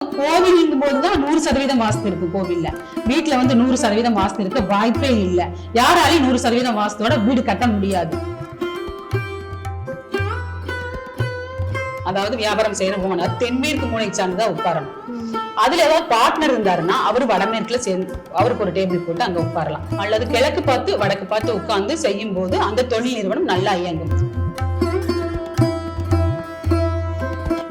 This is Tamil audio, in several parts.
கோவிலுங்கும் போதுதான் 100% வாஸ்து இருக்கு. கோவில்ல வீட்டுல வந்து 100% வாஸ்து இருக்க வாய்ப்பே இல்லை. யாராலையும் 100% வாஸ்துவோட வீடு கட்ட முடியாது. அதாவது வியாபாரம் செய்யற ஓனர் தென்மேற்கு மூளை சார்ந்துதான் உட்காரணும். அதுல ஏதாவது பார்ட்னர் இருந்தாருன்னா அவரு வடமேற்குல சேர்ந்து அவருக்கு ஒரு டேபிள் போட்டு அங்க உட்காரலாம். அல்லது கிழக்கு பார்த்து வடக்கு பார்த்து உட்கார்ந்து செய்யும் போது அந்த தொழில் நிறுவனம் நல்லா இயங்கும்.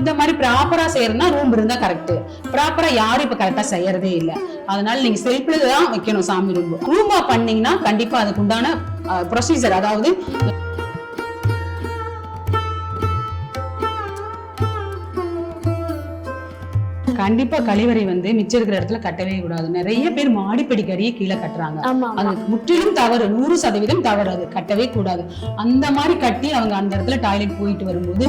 இந்த மாதிரி ப்ராப்பரா செய்யறதுனா ரூம் இருந்தா கரெக்ட். ப்ராப்பரா யாரும் இப்ப கரெக்டா செய்யறதே இல்லை. அதனால நீங்க செல்ஃப்ல தான் வைக்கணும் சாமி ரூம். ரூமா பண்ணீங்கன்னா கண்டிப்பா அதுக்கு உண்டான ப்ரொசீஜர், அதாவது கண்டிப்பா கழிவறை வந்து மிச்சம் இருக்கிற இடத்துல கட்டவே கூடாது. நிறைய பேர் மாடிப்படிக்கடியே கீழே கட்டுறாங்க. அது முற்றிலும் தவறு, 100% தவறு. அது கட்டவே கூடாது. அந்த மாதிரி கட்டி அவங்க அந்த இடத்துல டாய்லெட் போயிட்டு வரும்போது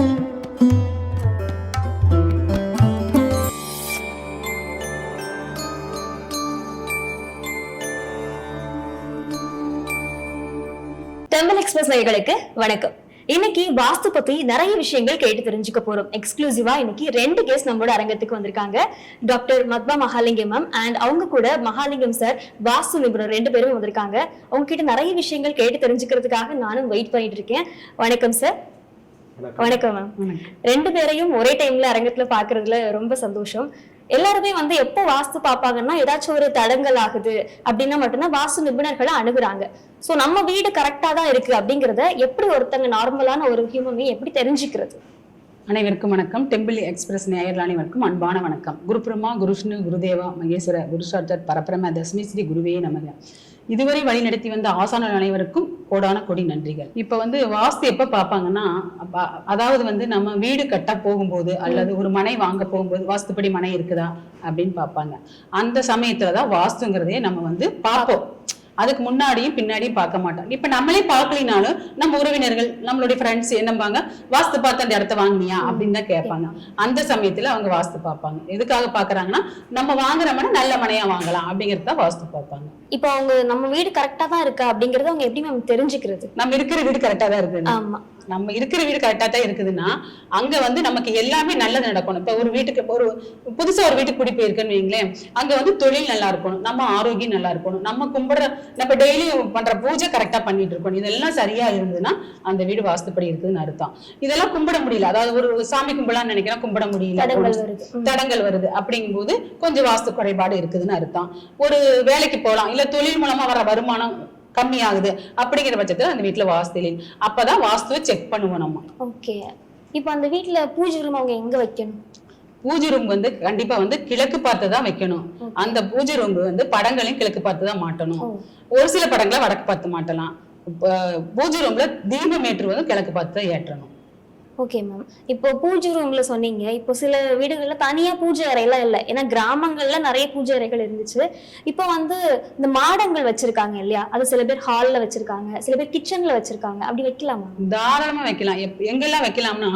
டெம்பிள் எக்ஸ்பிரஸ் நேயர்களுக்கு வணக்கம். இன்னைக்கு வாஸ்து பத்தி நிறைய விஷயங்கள் கேட்டு தெரிஞ்சுக்க போறோம். எக்ஸ்க்ளூசிவா இன்னைக்கு 2 கேஸ் நம்மளோட அரங்கத்துக்கு வந்திருக்காங்க. டாக்டர் மத்பா மகாலிங்கம் மேம் அண்ட் அவங்க கூட மகாலிங்கம் சார், வாஸ்து நிபுணர் 2 பேரும் வந்திருக்காங்க. அவங்க கிட்ட நிறைய விஷயங்கள் கேட்டு தெரிஞ்சுக்கிறதுக்காக நானும் வெயிட் பண்ணிட்டு இருக்கேன். வணக்கம் சார். வணக்கம் மேம். 2 பேரையும் ஒரே டைம்ல அரங்கத்துல பாக்குறதுல ரொம்ப சந்தோஷம். எல்லாருமே வந்து எப்போ வாஸ்து பார்ப்பாங்கன்னா ஏதாச்சும் ஒரு தடங்கல் ஆகுது அப்படின்னா மட்டும்தான் வாஸ்து நிபுணர்களை அணுகுறாங்க. சோ நம்ம வீடு கரெக்டா தான் இருக்கு அப்படிங்கறத எப்படி ஒருத்தங்க நார்மலான ஒரு ஹியூமன் எப்படி தெரிஞ்சுக்கிறது? அனைவருக்கும் வணக்கம். டெம்பிள் எக்ஸ்பிரஸ் நேயர்கள் அனைவருக்கும் அன்பான வணக்கம். குரு பிரம்மா, குரு விஷ்ணு, குருதேவா மகேஸ்வர, குரு சாட்சாத் பரபிரம தஸ்மை ஸ்ரீ குருவே நமக. இதுவரை வழி நடத்தி வந்த ஆசான அனைவருக்கும் கோடான கொடி நன்றிகள். இப்ப வந்து வாஸ்து எப்ப பார்ப்பாங்கன்னா, அதாவது வந்து நம்ம வீடு கட்ட போகும்போது அல்லது ஒரு மனை வாங்க போகும்போது வாஸ்துப்படி மனை இருக்குதா அப்படின்னு பார்ப்பாங்க. அந்த சமயத்துலதான் வாஸ்துங்கிறதே நம்ம வந்து பார்ப்போம். அதுக்கு முன்னாடியும் பின்னாடியும் பார்க்க மாட்டோம். இப்ப நம்மளே பார்க்கலினாலும் நம்ம உறவினர்கள், நம்மளுடைய ஃப்ரெண்ட்ஸ் என்னம்பாங்க, வாஸ்து பார்த்து அந்த இடத்த வாங்கினியா அப்படின்னு தான் கேட்பாங்க. அந்த சமயத்துல அவங்க வாஸ்து பார்ப்பாங்க. எதுக்காக பாக்குறாங்கன்னா, நம்ம வாங்குற மனை நல்ல மனையா வாங்கலாம் அப்படிங்கறத வாஸ்து பார்ப்பாங்க. இப்போ அவங்க நம்ம வீடு கரெக்டா தான் இருக்கா அப்படிங்கறத அவங்க எப்படி நம்ம தெரிஞ்சுக்கிறது? நம்ம இருக்கிற வீடு கரெக்டா தான் இருக்கு. ஆமா, நம்ம இருக்கிற வீடு கரெக்டா தான் இருக்குதுன்னா அங்க வந்து நமக்கு எல்லாமே நல்லது நடக்கணும். இப்ப ஒரு வீட்டுக்கு ஒரு புதுசா ஒரு வீட்டுக்கு குடி போயிருக்குன்னு வைங்களேன், அங்க வந்து தொழில் நல்லா இருக்கணும், நம்ம ஆரோக்கியம் நல்லா இருக்கணும், நம்ம கும்பிடுற நம்ம டெய்லி பண்ற பூஜை கரெக்டா பண்ணிட்டு இருக்கணும். இதெல்லாம் சரியா இருந்ததுன்னா அந்த வீடு வாஸ்துப்படி இருக்குதுன்னு அர்த்தம். இதெல்லாம் கும்பிட முடியல, அதாவது ஒரு சாமி கும்பிடலாம்னு நினைக்கிறோம், கும்பிட முடியல, தடங்கள் வருது அப்படிங்கும் போது கொஞ்சம் வாஸ்து குறைபாடு இருக்குதுன்னு அர்த்தம். ஒரு வேலைக்கு போகலாம், இல்ல தொழில் மூலமா வர வருமானம் கம்மி ஆகுது அப்படிங்கிற பட்சத்துல அந்த வீட்டுல வாஸ்து இல்லை. அப்பதான் வாஸ்துவை செக் பண்ணுவோம் நம்ம. ஓகே. இப்போ அந்த வீட்டுல பூஜை ரூம் அவங்க எங்க வைக்கணும்? பூஜை ரூம் வந்து கண்டிப்பா வந்து கிழக்கு பார்த்து தான் வைக்கணும். அந்த பூஜை ரூம் வந்து படங்களையும் கிழக்கு பார்த்து தான் மாட்டணும். ஒரு சில படங்களை வடக்கு பார்த்து மாட்டலாம். பூஜை ரூம்ல தீபம் ஏற்று வந்து கிழக்கு பார்த்து தான் ஏற்றணும். Okay ma'am. இப்போ பூஜை ரூம்ல சொன்னீங்க, இப்போ சில வீடுகள்ல தனியா பூஜை அறையெல்லாம் இல்லை. ஏன்னா கிராமங்கள்ல நிறைய பூஜை அறைகள் இருந்துச்சு. இப்போ வந்து இந்த மாடங்கள் வச்சிருக்காங்க இல்லையா, அது சில பேர் ஹால்ல வச்சிருக்காங்க, சில பேர் கிச்சன்ல வச்சிருக்காங்க. அப்படி வைக்கலாமா? தாராளமா வைக்கலாம். எங்கெல்லாம் வைக்கலாம்னா,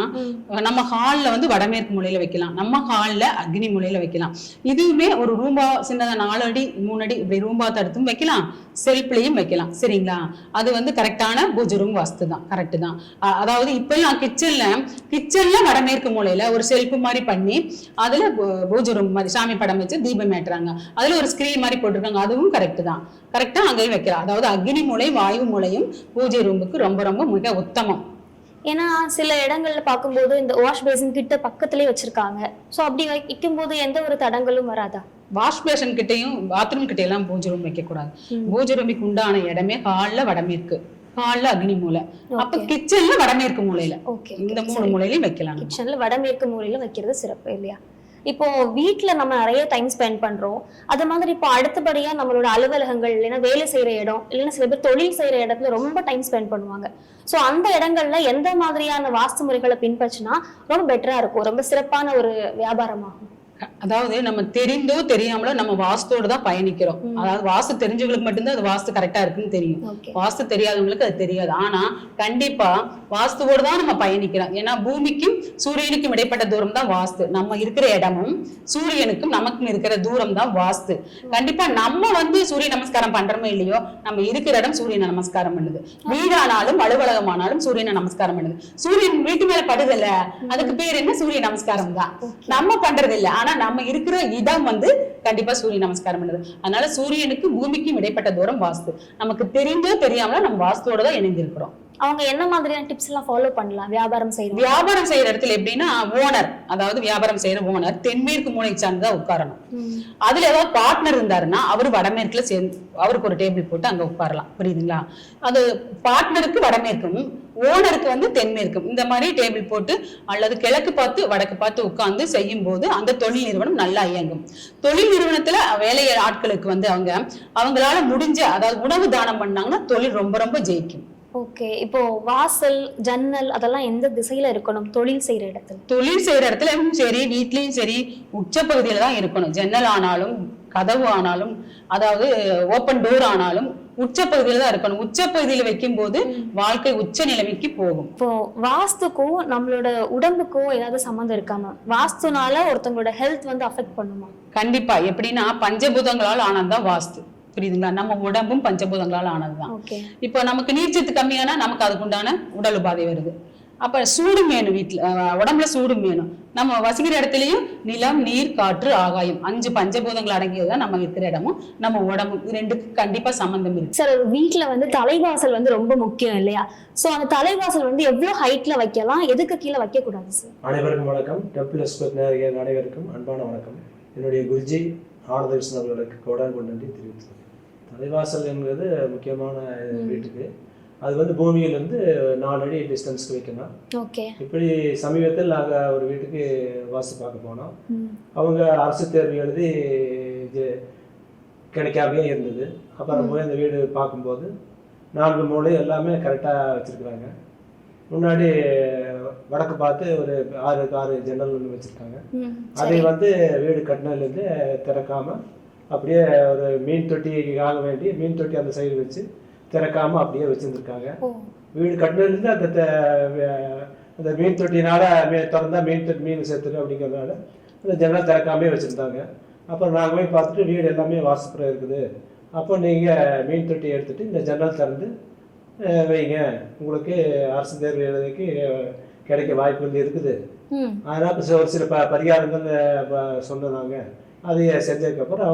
நம்ம ஹால்ல வந்து வடமேற்கு மூலையில வைக்கலாம், நம்ம ஹால்ல அக்னி மூலையில வைக்கலாம். இதுவுமே ஒரு ரூம்பா சின்னதா 4 அடி 3 அடி இப்படி ரூம்பா தடுத்தும் வைக்கலாம், செல்ஃப்லயும் வைக்கலாம். சரிங்களா? அது வந்து கரெக்டான பூஜை ரூம் வாஸ்து தான், கரெக்ட் தான். அதாவது இப்ப எல்லாம் கிச்சன்ல வடமேற்கு மூலையில ஒரு செல்ஃப் மாதிரி பண்ணி அதுல பூஜை ரூம் மாதிரி சாமி படம் வச்சு தீபம் ஏற்றுறாங்க. அதுல ஒரு ஸ்கிரீன் மாதிரி போட்டிருக்காங்க. அதுவும் கரெக்ட் தான். கரெக்டா அங்கேயும் வைக்கலாம். அதாவது அக்னி மூலை வாயு மூலையும் பூஜை ரூமுக்கு ரொம்ப ரொம்ப மிக உத்தமம். ஏன்னா சில இடங்கள்ல பார்க்கும்போது இந்த வாஷ் பேசின் கிட்ட பக்கத்திலே வச்சிருக்காங்க. சோ அப்படி வைக்கும் போது எந்த ஒரு தடங்களும் வராதா? வாஷ் பேஷன் கிட்டையும் பாத்ரூம் கிட்ட எல்லாம் பூஜை ரூம் வைக்க கூடாது. பூஜை ரூமுக்கு உண்டான இடமே ஹால்ல வடமேற்கு, ஹால்ல அக்னி மூலை, அப்ப கிச்சன்ல வடமேற்கு மூலையில, இந்த 3 மூலையிலயும் வைக்கலாம். கிச்சன்ல வடமேற்கு மூலையில வைக்கிறது சிறப்பு இல்லையா? இப்போ வீட்டுல நம்ம நிறைய டைம் ஸ்பெண்ட் பண்றோம். அது மாதிரி இப்போ அடுத்தபடியா நம்மளோட அலுவலகங்கள், இல்லைன்னா வேலை செய்யற இடம், இல்லைன்னா சில பேர் தொழில் செய்யற இடத்துல ரொம்ப டைம் ஸ்பெண்ட் பண்ணுவாங்க. சோ அந்த இடங்கள்ல எந்த மாதிரியான வாஸ்து முறைகளை பின்பற்றினா ரொம்ப பெட்டரா இருக்கும், ரொம்ப சிறப்பான ஒரு வியாபாரமாகும்? அதாவது நம்ம தெரிந்தோ தெரியாமலோ நம்ம வாஸ்தோட தான் பயணிக்கிறோம். அதாவது வாஸ்து தெரிஞ்சவங்களுக்கு மட்டும்தான் அது வாஸ்து கரெக்டா இருக்குன்னு தெரியும். வாஸ்து தெரியாதவங்களுக்கு அது தெரியாது. ஆனா கண்டிப்பா வாஸ்துவோட தான் நம்ம பயணிக்கிறோம். ஏன்னா பூமிக்கும் சூரியனுக்கும் இடைப்பட்ட தூரம் தான் வாஸ்து. நம்ம இருக்கிற இடமும் சூரியனுக்கும் நமக்கும் இருக்கிற தூரம் தான் வாஸ்து. கண்டிப்பா நம்ம வந்து சூரிய நமஸ்காரம் பண்றோமோ இல்லையோ, நம்ம இருக்கிற இடம் சூரியனை நமஸ்காரம் பண்ணுது. வீடானாலும் அலுவலகமானாலும் சூரியனை நமஸ்காரம் பண்ணுது. சூரியன் வீட்டு மேல படுதல்ல, அதுக்கு பேர் என்ன? சூரிய நமஸ்காரம் தான். நம்ம பண்றது இல்லை. ஆனா நம்ம நம்ம இருக்கிற இடம் வந்து கண்டிப்பா சூரிய நமஸ்காரம் பண்ணுது. அதனால சூரியனுக்கு பூமிக்கும் இடைப்பட்ட தூரம் வாஸ்து. நமக்கு தெரிஞ்சோ தெரியாமல நம்ம வாஸ்துவோட தான் இணைந்திருக்கிறோம். அவங்க என்ன மாதிரியான டிப்ஸ் எல்லாம் ஃபாலோ பண்ணலாம் வியாபாரம் செய்யற இடத்துல எப்படின்னா, ஓனர் அதாவது வியாபாரம் செய்யற ஓனர் தென்மேற்கு மூலை சார்ந்துதான் உட்காரணும். அதுல ஏதாவது பார்ட்னர் இருந்தாருன்னா அவரு வடமேற்குல சேர்ந்து அவருக்கு ஒரு டேபிள் போட்டு அங்க உட்காரலாம். புரியுதுங்களா? அது பார்ட்னருக்கு வடமேற்கும், ஓனருக்கு வந்து தென்மேற்கும் இந்த மாதிரி டேபிள் போட்டு அல்லது கிழக்கு பார்த்து வடக்கு பார்த்து உட்கார்ந்து செய்யும் போது அந்த தொழில் நிறுவனம் நல்லா இயங்கும். தொழில் நிறுவனத்துல வேலை ஆட்களுக்கு வந்து அவங்களால முடிஞ்ச அதாவது உணவு தானம் பண்ணாங்கன்னா தொழில் ரொம்ப ரொம்ப ஜெயிக்கும். ஓகே, இப்போ வாசல் ஜன்னல் அதெல்லாம் எந்த திசையில இருக்கணும் தொழில் செய்யற இடத்துல? தொழில் செய்யற இடத்துலயும் சரி வீட்லயும் சரி உச்ச பகுதியில தான் இருக்கணும். ஜன்னல் ஆனாலும் கதவு ஆனாலும் அதாவது ஓப்பன் டோர் ஆனாலும் உச்ச பகுதியில தான் இருக்கணும். உச்ச பகுதியில வைக்கும் போது வாழ்க்கை உச்ச நிலைமைக்கு போகும். இப்போ வாஸ்துக்கும் நம்மளோட உடம்புக்கும் ஏதாவது சம்மந்தம் இருக்காம? வாஸ்துனால ஒருத்தவங்களோட ஹெல்த் வந்து அஃபெக்ட் பண்ணுமா? கண்டிப்பா. எப்படின்னா பஞ்சபூதங்களால் ஆனதுதான் வாஸ்து. புரியுதுங்களா? நம்ம உடம்பும் பஞ்சபூதங்களால் ஆனதுதான். இப்போ நமக்கு நீர்ச்சத்து கம்மியானா நமக்கு அதுக்குண்டான உடல் உபாதை வருது. அப்ப சூடு வேணும், வீட்டுல உடம்புல சூடு வேணும். நம்ம வசிக்கிற இடத்துலயும் நிலம் நீர் காற்று ஆகாயம் 5 பஞ்சபூதங்கள் அடங்கியதுதான் நம்ம இருக்கிற இடமும் நம்ம உடம்பும். இது ரெண்டுக்கும் கண்டிப்பா சம்பந்தம் இருக்கு. சார், வீட்டுல வந்து தலைவாசல் வந்து ரொம்ப முக்கியம் இல்லையா? சோ அந்த தலைவாசல் வந்து எவ்வளவு ஹைட்ல வைக்கலாம், எதுக்கு கீழே வைக்க கூடாது சார்? அனைவருக்கும் வணக்கம். டெம்பிள் எக்ஸ்பிரஸ் நேயர்கள் அனைவருக்கும் அன்பான வணக்கம். என்னுடைய குருஜி ஆனந்த கிருஷ்ணன் அவர்களுக்கு கோடான நன்றி தெரிவித்தேன். தலைவாசல் என்பது முக்கியமான வீட்டுக்கு அது வந்து பூமியிலிருந்து 4 அடி டிஸ்டன்ஸ்க்கு வைக்கணும். ஓகே. இப்படி சமீபத்தில் நாங்கள் ஒரு வீட்டுக்கு வாஸ்து பார்க்க போனோம். அவங்க அரசு தேர்வு எழுதி கிடைக்காமே இருந்தது. அப்புறம் போய் அந்த வீடு பார்க்கும்போது 4 மூலை எல்லாமே கரெக்டாக வச்சுருக்குறாங்க. முன்னாடி வடக்கு பார்த்து ஒரு 6 ஜன்னல் ஒன்று வச்சுருக்காங்க. அதை வந்து வீடு கட்டினதுலேருந்து திறக்காமல் அப்படியே ஒரு மீன் தொட்டிக்காக வேண்டி மீன் தொட்டி அந்த சைடு வச்சு திறக்காம அப்படியே வச்சிருந்துருக்காங்க. வீடு கட்டினதுலேருந்து அந்த மீன் தொட்டினால திறந்தா மீன் சேர்த்துடும் அப்படிங்கிறதுனால அந்த ஜன்னல் திறக்காமே வச்சுருந்தாங்க. அப்புறம் நாங்கள் போய் பார்த்துட்டு வீடு எல்லாமே வாஸ்துப்புறம் இருக்குது, அப்போ நீங்கள் மீன் தொட்டி எடுத்துகிட்டு இந்த ஜன்னல் திறந்து வைங்க, உங்களுக்கு அரசு தேர்வு எழுதிக்கு கிடைக்க வாய்ப்பு இருக்குது. அதனால் ஒரு சில பரிகாரங்கள் சொன்னாங்க. அதை செஞ்சதுக்கப்புறம்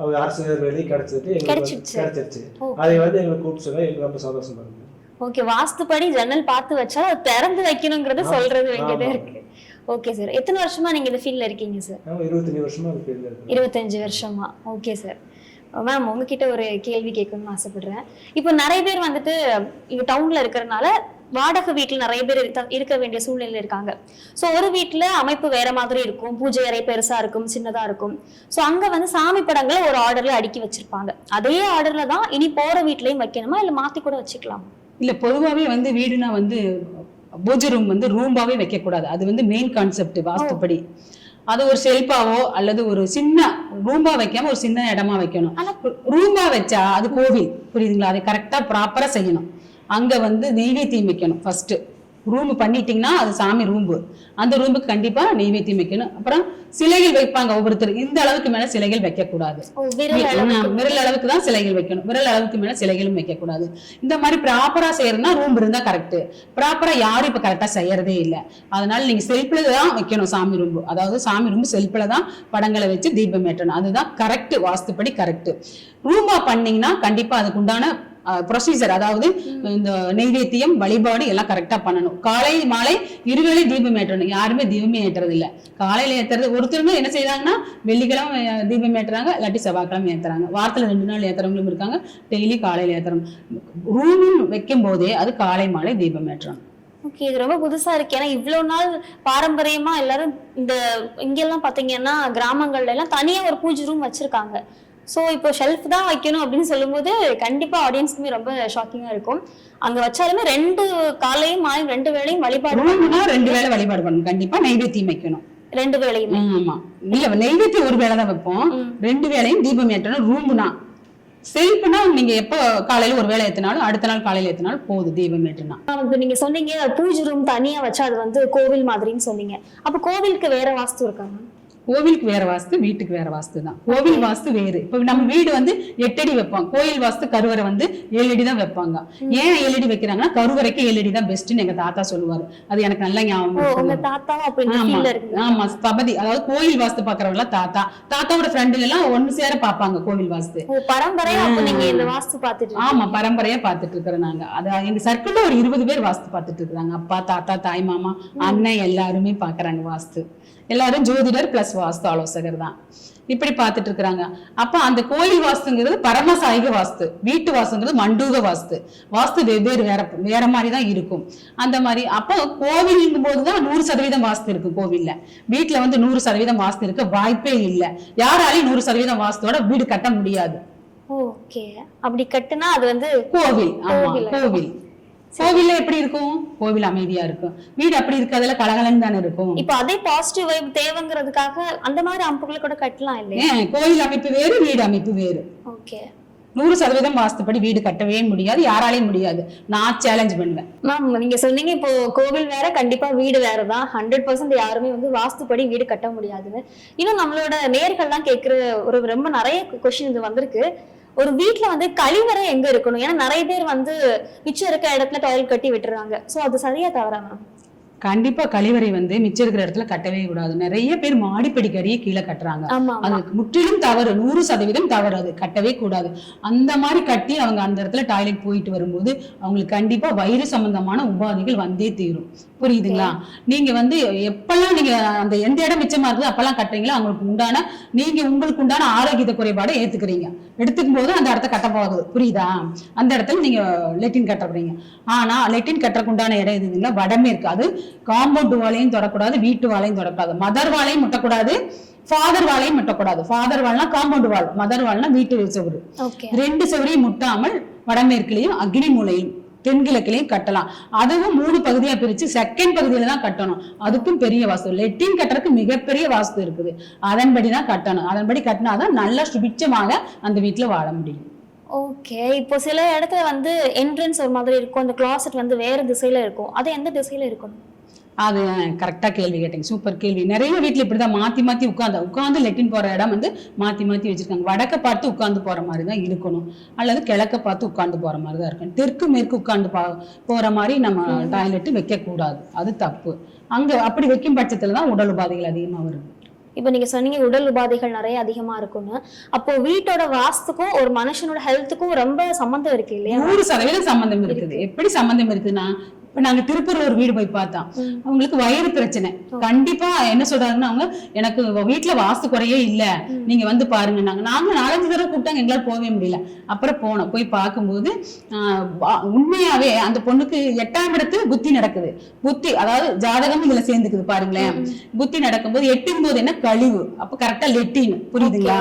அவங்க அரசு தேர்வு எழுதி கிடைச்சிருச்சு. அதை வந்து எங்களுக்கு கூப்பிட்டு சொன்னா எங்களுக்கு ரொம்ப சந்தோஷமா இருக்கு. ஓகே, வாஸ்துப்படி ஜன்னல் பார்த்து வச்சா திறந்து வைக்கணுங்கிறத சொல்றது வேண்டியதே இருக்கு. ஓகே சார், எத்தனை வருஷமா நீங்க இந்த ஃபீல்ட்ல இருக்கீங்க சார்? 25 வருஷமா இந்த ஃபீல்ட்ல இருக்கேன். 25 வருஷமா. Okay sir. மேம், உங்ககிட்ட ஒரு கேள்வி கேட்கணும்னு ஆசைப்படுறேன். இப்போ நிறைய பேர் வந்துட்டு இங்க டவுன்ல இருக்கிறதுனால வாடகை வீட்டுல நிறைய பேர் இருக்க வேண்டிய சூழ்நிலை இருக்காங்க. ஸோ ஒரு வீட்டுல அமைப்பு வேற மாதிரி இருக்கும், பூஜை அறை பெருசா இருக்கும் சின்னதா இருக்கும். ஸோ அங்க வந்து சாமி படங்களை ஒரு ஆர்டர்ல அடுக்கி வச்சிருப்பாங்க. அதே ஆர்டர்ல தான் இனி போற வீட்லயும் வைக்கணுமா இல்ல மாத்தி கூட வச்சுக்கலாம்? இல்ல, பொதுவாவே வந்து வீடுனா வந்து பூஜை ரூம் வந்து ரூம்பாவே வைக்க கூடாது. அது வந்து மெயின் கான்செப்ட் வாஸ்துப்படி. அது ஒரு செல்பாவோ அல்லது ஒரு சின்ன ரூம்பா வைக்காம ஒரு சின்ன இடமா வைக்கணும். ரூம்பா வச்சா அது கோவில். புரியுதுங்களா? அதை கரெக்டா ப்ராப்பரா செய்யணும். அங்க வந்து நெய்வேத்தியம் வைக்கணும். ஃபர்ஸ்ட் ரூம் பண்ணிட்டீங்கன்னா அது சாமி ரூம்பு. அந்த ரூமுக்கு கண்டிப்பா நெய்வேத்தியம் வைக்கணும். அப்புறம் சிலைகள் வைப்பாங்க ஒவ்வொருத்தர். இந்த அளவுக்கு மேல சிலைகள் வைக்க கூடாது. விரல் அளவுக்கு தான் சிலைகள் வைக்கணும். விரல் அளவுக்கு மேல சிலைகளும் வைக்க கூடாது. இந்த மாதிரி ப்ராப்பரா செய்யறதுனா ரூம் இருந்தா கரெக்ட். ப்ராப்பரா யாரும் இப்ப கரெக்டா செய்யறதே இல்லை. அதனால நீங்க செல்ஃப்ல தான் வைக்கணும் சாமி ரூம்பு. அதாவது சாமி ரூம்பு செல்ஃப்ல தான் படங்களை வச்சு தீபம் ஏற்றணும். அதுதான் கரெக்ட், வாஸ்துப்படி கரெக்ட். ரூம்பா பண்ணீங்கன்னா கண்டிப்பா அதுக்கு உண்டான ப்ரொசீஜர், அதாவது இந்த நெய்வேத்தியம் வழிபாடு எல்லாம் கரெக்டா பண்ணணும். காலை மாலை இருவேளை தீபம் ஏற்றணும். யாருமே தீபமே ஏற்றுறது இல்லை. காலையில ஏற்றுறது ஒருத்தருமே என்ன செய்யறாங்கன்னா வெள்ளிக்கிழமை தீபம் ஏற்றுறாங்க, இல்லாட்டி செவ்வாய்க்கிழமை ஏற்றுறாங்க. வாரத்துல 2 நாள் ஏற்றுறவங்களும் இருக்காங்க, டெய்லி காலையில ஏற்றுறோம். ரூமும் வைக்கும் போதே அது காலை மாலை தீபம் ஏற்றணும். ஓகே, இது ரொம்ப புதுசா இருக்கு. ஏன்னா இவ்வளவு நாள் பாரம்பரியமா எல்லாரும் இந்த இங்கெல்லாம் பாத்தீங்கன்னா கிராமங்கள்ல எல்லாம் தனியா ஒரு பூஜை ரூம் வச்சிருக்காங்க. ஸோ இப்போ ஷெல்ஃப் தான் வைக்கணும் அப்படின்னு சொல்லும்போது கண்டிப்பா ஆடியன்ஸ்க்குமே ரொம்ப ஷாக்கிங்கா இருக்கும். அங்க வச்சாலுமே 2 காலையும் மாலை 2 வேளையும் வழிபாடு 2 வேளை வழிபாடு பண்ணணும். கண்டிப்பா நெய்வேத்தியம் வைக்கணும் 2 வேளையும். ஆமா, இல்ல நெய்வேத்தியம் ஒரு வேளை தான் வைப்போம். 2 வேளையும் தீபம் ஏற்றணும். ரூம்னா செல்ஃப்னா நீங்க எப்ப காலையில ஒரு வேளை ஏத்தினாலும் அடுத்த நாள் காலையில ஏத்தினாலும் போகுது தீபம் ஏற்றினா. நீங்க சொன்னீங்க பூஜை ரூம் தனியா வச்சா அது வந்து கோவில் மாதிரின்னு சொன்னீங்க. அப்ப கோவிலுக்கு வேற வாஸ்து இருக்காங்க? கோவிலுக்கு வேற வாஸ்து, வீட்டுக்கு வேற வாஸ்து தான். கோவில் வாஸ்து வேறு. இப்ப நம்ம வீடு வந்து 8 அடி வைப்போம், கோயில் வாஸ்து கருவறை வந்து 7 அடி தான் வைப்பாங்க. ஏன் 7 அடி வைக்கிறாங்கன்னா கருவறைக்கு 7 அடி தான் பெஸ்ட்னு எங்க தாத்தா சொல்லுவாரு. அது எனக்கு நல்ல ஞாபகம். ஆமா, ஸ்தபதி, அதாவது கோயில் வாஸ்து பாக்குறவங்க தாத்தா, தாத்தாவோட ஃப்ரெண்டுங்க எல்லாம் ஒண்ணு சேர பாப்பாங்க கோவில் வாஸ்து. பரம்பரையா நீங்க இந்த வாஸ்து பாத்துட்டு? ஆமா, பரம்பரையா பாத்துட்டு இருக்கிறோம் நாங்க. அது எங்க சர்க்கிள்ல ஒரு 20 பேர் வாஸ்து பாத்துட்டு இருக்காங்க. அப்பா, தாத்தா, தாய் மாமா, அண்ணன் எல்லாருமே பாக்குறாங்க வாஸ்து. எல்லாரும் ஜோதிடர் பிளஸ் வாஸ்து ஆலோசகர் தான். இப்படி பார்த்துட்டு இருக்கிறாங்க. அப்ப அந்த கோயில் வாஸ்துங்கிறது பரமசாயிக வாஸ்து, வீட்டு வாஸ்துங்கிறது மண்டூக வாஸ்து. வாஸ்து வெவ்வேறு வேற மாதிரி தான் இருக்கும். அந்த மாதிரி அப்போ கோவிலுங்கும் போதுதான் 100% வாஸ்து இருக்கு கோவில்ல. வீட்டுல வந்து 100% வாஸ்து இருக்க வாய்ப்பே இல்லை. யாராலையும் 100% வாஸ்துவோட வீடு கட்ட முடியாது. ஓகே, அப்படி கட்டுனா அது வந்து கோவில். ஆமா, கோவில். கோவில்ல எப்படி இருக்கும்? கோவில் அமைதியா இருக்கும். வீடு அப்படி இருக்காதுல, கலகலன்னு தானே இருக்கும். இப்ப அதே பாசிட்டிவ் வைப் தேவைங்கிறதுக்காக அந்த மாதிரி அமைப்புகளை கூட கட்டலாம் இல்லையா? கோயில் அமைப்பு வேறு, வீடு அமைப்பு வேறு. ஓகே, 100% வாஸ்துப்படி வீடு கட்டவே முடியாது, யாராலையும் முடியாது. நான் சேலஞ்ச் பண்ணுவேன். மேம், நீங்க சொன்னீங்க இப்போ கோவில் வேற, கண்டிப்பா வீடு வேறதான். 100% யாருமே வந்து வாஸ்துப்படி வீடு கட்ட முடியாதுன்னு. இன்னும் நம்மளோட நேயர்கள்லாம் கேட்கிற ஒரு ரொம்ப நிறைய கொஸ்டின் இது வந்திருக்கு. ஒரு வீட்டுல வந்து கழிவறை எங்க இருக்கணும்? ஏன்னா நிறைய பேர் வந்து மிச்சம் இருக்க இடத்துல டாய்லெட் கட்டி விட்டுறாங்க. சோ அது சரியா தவறா மேம்? கண்டிப்பா கழிவறை வந்து மிச்சம் இருக்கிற இடத்துல கட்டவே கூடாது. நிறைய பேர் மாடிப்படிக்கறியை கீழே கட்டுறாங்க. அது முற்றிலும் தவறு, 100% தவறு. அது கட்டவே கூடாது. அந்த மாதிரி கட்டி அவங்க அந்த இடத்துல டாய்லெட் போயிட்டு வரும்போது அவங்களுக்கு கண்டிப்பா வயிறு சம்பந்தமான உபாதைகள் வந்தே தீரும். புரியுதுங்களா? நீங்க வந்து எப்பெல்லாம் நீங்க அந்த எந்த இடம் மிச்சமா இருக்குது அப்பெல்லாம் கட்டுறீங்களோ உங்களுக்கு உண்டான ஆரோக்கியத்தை குறைபாடை எடுத்துக்கும் போது அந்த இடத்த கட்ட போகுது. புரியுதா? அந்த இடத்துல நீங்க லெட்டின் கட்டுறீங்க. ஆனா லெட்டின் கட்டுறதுக்கு உண்டான இடம் எதுங்களா? வடமேற்கு. அது காம்பவுண்ட் வாலையும் தொடக்கூடாது, வீட்டு வாலையும் தொடக்கூடாது, மதர் வாலையும் முட்டக்கூடாது, ஃபாதர் வாலையும் முட்டக்கூடாது. ஃபாதர் வால்னா காம்பவுண்ட் வால், மதர் வால்னா வீட்டு செவரு. 2 செவரையும் முட்டாமல் வடமேற்குலையும் அக்னி மூலையும் தென்கிழக்கிலையும் கட்டலாம். அதுவும் 3 பகுதியா பிரிச்சு செகண்ட் பகுதியில தான் கட்டணும். அதுக்கும் பெரிய வாஸ்து. லெட்டின் கட்டுறதுக்கு மிகப்பெரிய வாஸ்து இருக்குது. அதன்படிதான் கட்டணும். அதன்படி கட்டினாதான் நல்லா சுபிட்சமாக அந்த வீட்டுல வாழ முடியும். ஓகே, இப்போ சில இடத்துல வந்து என்ட்ரன்ஸ் ஒரு மாதிரி இருக்கும், அந்த கிளாசெட் வந்து வேற திசையில இருக்கும். அது எந்த திசையில இருக்கும்? அது கரெக்டா கேள்வி கேட்டீங்க, சூப்பர் கேள்வி. நிறைய வீட்டுல இப்படிதான் மாத்தி மாத்தி உட்காந்து லெட்டின் போற இடம் வந்து மாத்தி மாத்தி வச்சிருக்காங்க. வடக்க பார்த்து உட்கார்ந்து போற மாதிரிதான் இருக்கணும், அல்லது கிழக்க பார்த்து உட்கார்ந்து போற மாதிரிதான் இருக்கணும். தெற்கு மேற்கு உட்கார்ந்து போற மாதிரி நம்ம டாய்லெட் வைக்க கூடாது, அது தப்பு. அங்க அப்படி வைக்கும் பட்சத்துலதான் உடல் உபாதைகள் அதிகமா வருது. இப்ப நீங்க சொன்னீங்க உடல் உபாதைகள் நிறைய அதிகமா இருக்கும்னு. அப்போ வீட்டோட வாஸ்துக்கும் ஒரு மனுஷனோட ஹெல்த்துக்கும் ரொம்ப சம்பந்தம் இருக்கு இல்லையா? 100% சம்பந்தம் இருக்குது. எப்படி சம்பந்தம் இருக்குன்னா, இப்ப நாங்க திருப்பூர்ல ஒரு வீடு போய் பார்த்தோம். அவங்களுக்கு வயிறு பிரச்சனை. கண்டிப்பா என்ன சொல்றாங்கன்னா, அவங்க எனக்கு வீட்டுல வாஸ்து குறையே இல்ல, நீங்க வந்து பாருங்க. நாங்க 4-5 தடவை கூப்பிட்டாங்க, எங்களால போகவே முடியல. அப்புறம் போனோம். போய் பார்க்கும்போது உண்மையாவே அந்த பொண்ணுக்கு 8ஆம் இடத்துல புத்தி நடக்குது. புத்தி அதாவது ஜாதகம் இதுல சேர்ந்துக்குது பாருங்களேன். புத்தி நடக்கும்போது 8ங்கும்போது என்ன கழிவு, அப்ப கரெக்டா லெட்டின். புரியுதுங்களா?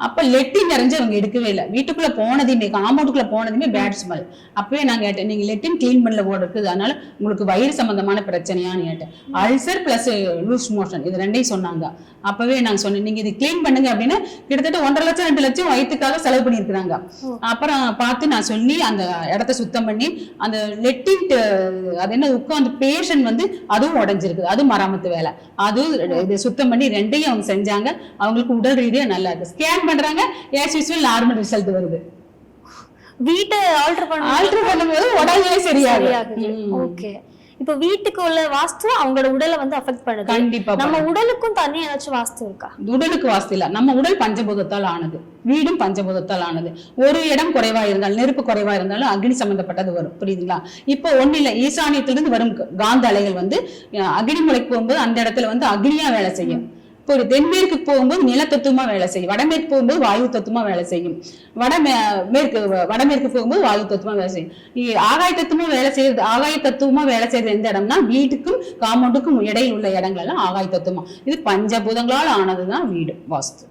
அப்ப லெட்டின் நிறைஞ்சு அவங்க எடுக்கவே இல்லை. வீட்டுக்குள்ள போனதுமே, காம்பவுண்டுக்குள்ள போனதுமே பேட் ஸ்மெல். அப்பவே நான் கேட்டேன், நீங்க லெட்டின் கிளீன் பண்ணல போட இருக்குது, அதனால உங்களுக்கு வயிறு சம்பந்தமான பிரச்சனையான்னு கேட்டேன். அல்சர் பிளஸ் லூஸ் மோஷன், இது ரெண்டையும் சொன்னாங்க. அப்பவே நான் சொன்னேன், நீங்க இது கிளீன் பண்ணுங்க அப்படின்னு கிட்டத்தட்ட 1.5 லட்சம் 2 லட்சம் வயிற்றுக்காக செலவு பண்ணிருக்கிறாங்க. அப்புறம் பார்த்து நான் சொல்லி அந்த இடத்த சுத்தம் பண்ணி அந்த லெட்டின் அது என்ன உட்காந்து பேஷண்ட் வந்து அதுவும் உடைஞ்சிருக்குது. அது மராமத்து வேலை. அதுவும் இது சுத்தம் பண்ணி 2ஐயும் அவங்க செஞ்சாங்க. அவங்களுக்கு உடல் ரீதியா நல்லா இருக்கு. ஸ்கேன் பண்றாங்க, as usual நார்மல் ரிசல்ட் வருது. வீட்டை ஆல்டர் பண்ணும்போது உடனே சரியாகுது. ஓகே, இப்ப வீட்டுக்கு உள்ள வாஸ்து அவங்களோட உடலை வந்து அஃபெக்ட் பண்ணுது. கண்டிப்பா. நம்ம உடலுக்கும் தனியா ஏதாச்சும் வாஸ்து இருக்கா? உடலுக்கு வாஸ்து இல்ல. நம்ம உடல் பஞ்சபூதத்தால் ஆனது, வீடும் பஞ்சபூதத்தால் ஆனது. ஒரு இடம் குறைவா இருந்தாலும், நெருப்பு குறைவா இருந்தாலும் அக்னி சம்பந்தப்பட்டது வரும். புரியுதுங்களா? இப்போ ஒண்ணு இல்ல, ஈசானியத்திலிருந்து வரும் காந்த அலைகள் வந்து அக்னி மூலைக்கு போகும்போது அந்த இடத்துல வந்து அக்னியா வேலை செய்யும். இப்போ ஒரு தென்மேற்கு போகும்போது நிலத்தத்துவமா வேலை செய்யும், வடமேற்கு போகும்போது வாயு தத்துவமா வேலை செய்யும், வடமேற்கு போகும்போது வாயு தத்துவமா வேலை செய்யும். ஆகாய தத்துவமா வேலை செய்யறது எந்த இடம்னா, வீட்டுக்கும் காம்பவுண்டுக்கும் இடையில் உள்ள இடங்கள் எல்லாம் ஆகாய தத்துவமா. இது பஞ்சபூதங்களால் ஆனதுதான் வீடு வாஸ்து.